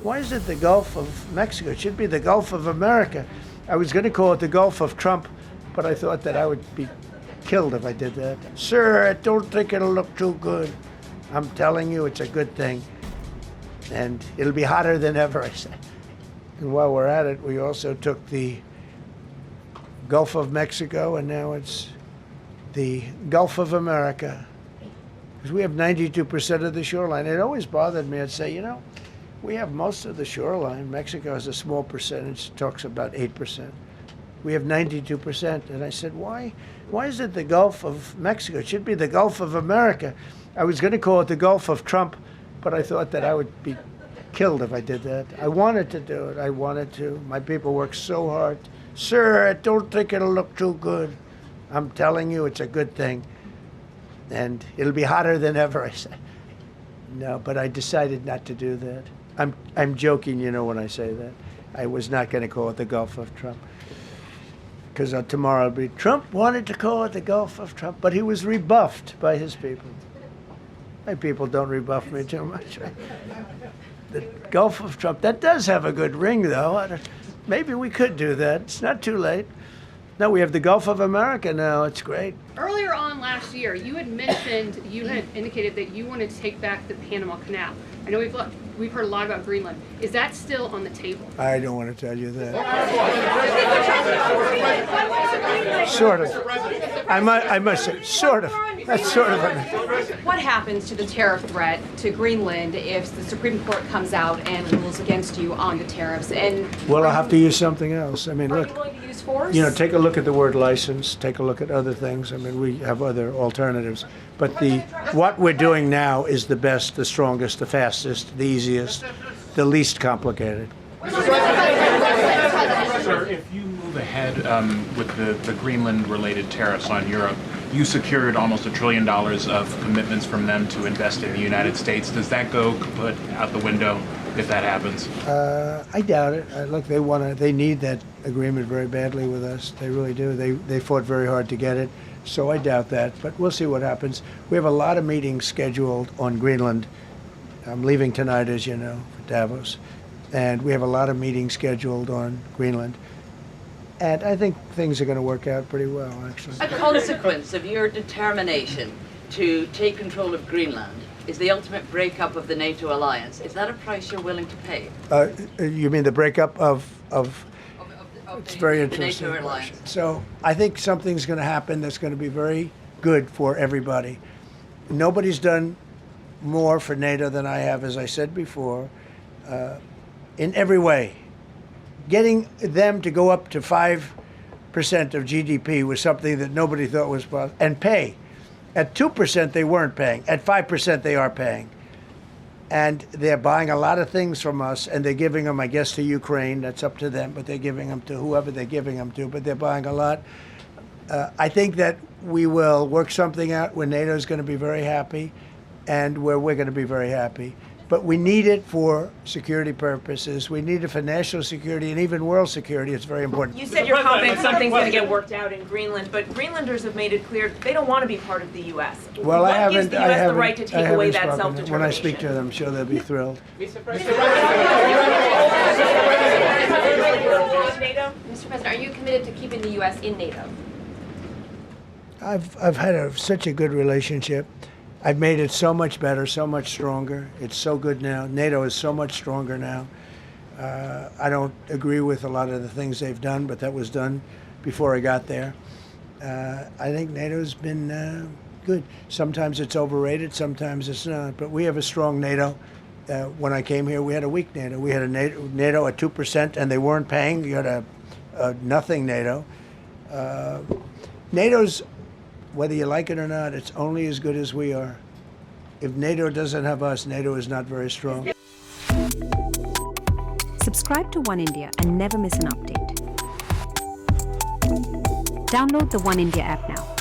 why is it the Gulf of Mexico? It should be the Gulf of America. I was going to call it the Gulf of Trump, but I thought that I would be killed if I did that. Sir, I don't think it'll look too good. I'm telling you, it's a good thing. And it'll be hotter than ever, I said. And while we're at it, we also took the Gulf of Mexico, and now it's the Gulf of America. Because we have 92% of the shoreline. It always bothered me. I'd say, you know, we have most of the shoreline. Mexico has a small percentage, talks about 8%. We have 92%. And I said, why is it the Gulf of Mexico? It should be the Gulf of America. I was going to call it the Gulf of Trump, but I thought that I would be killed if I did that. I wanted to do it. I wanted to. My people worked so hard. Sir, I don't think it'll look too good. I'm telling you, it's a good thing. And it'll be hotter than ever, I said. No, but I decided not to do that. I'm joking, you know, when I say that. I was not going to call it the Gulf of Trump. Because tomorrow it'll be, Trump wanted to call it the Gulf of Trump, but he was rebuffed by his people. My people don't rebuff me too much. The Gulf of Trump, that does have a good ring, though. Maybe we could do that. It's not too late. No, we have the Gulf of America now. It's great. Earlier on last year, you had mentioned, you had indicated that you wanted to take back the Panama Canal. I know we've heard a lot about Greenland. Is that still on the table? I don't want to tell you that. Sort of. I must say, sort of. That's sort of. What happens to the tariff threat to Greenland if the Supreme Court comes out and rules against you on the tariffs? And well, I'll have to use something else. I mean, are look. you willing to use force? You know, take a look at the word license. Take a look at other things. I mean, we have other alternatives. But what we're doing now is the best, the strongest, the fastest, the easiest, the least complicated. Sir, if you move ahead with the Greenland-related tariffs on Europe, you secured almost $1 trillion of commitments from them to invest in the United States. Does that go kaput out the window if that happens? I doubt it. Look, they need that agreement very badly with us. They really do. They fought very hard to get it. So I doubt that, but we'll see what happens. We have a lot of meetings scheduled on Greenland. I'm leaving tonight, as you know, for Davos. And we have a lot of meetings scheduled on Greenland. And I think things are going to work out pretty well, actually. A consequence of your determination to take control of Greenland is the ultimate breakup of the NATO alliance. Is that a price you're willing to pay? You mean the breakup of it's very interesting. The NATO alliance. So I think something's going to happen that's going to be very good for everybody. Nobody's done more for NATO than I have, as I said before, in every way. Getting them to go up to 5% of GDP was something that nobody thought was possible, and pay. At 2% they weren't paying. At 5% they are paying. And they're buying a lot of things from us, and they're giving them, I guess, to Ukraine. That's up to them, but they're giving them to whoever they're giving them to, but they're buying a lot. I think that we will work something out where NATO is going to be very happy and where we're going to be very happy. But we need it for security purposes. We need it for national security and even world security. It's very important. You said you're confident something's going to get worked out in Greenland, but Greenlanders have made it clear they don't want to be part of the U.S. Well, what gives the U.S. the right to take away that self-determination? When I speak to them, I'm sure they'll be thrilled. Mr. President, are you committed to keeping the U.S. in NATO? I've had such a good relationship. I've made it so much better, so much stronger. It's so good now. NATO is so much stronger now. I don't agree with a lot of the things they've done, but that was done before I got there. I think NATO's been good. Sometimes it's overrated, sometimes it's not. But we have a strong NATO. When I came here, we had a weak NATO. We had a NATO at 2%, and they weren't paying. You had a nothing NATO. NATO's, whether you like it or not, it's only as good as we are. If NATO doesn't have us, NATO is not very strong. Subscribe to One India and never miss an update. Download the One India app now.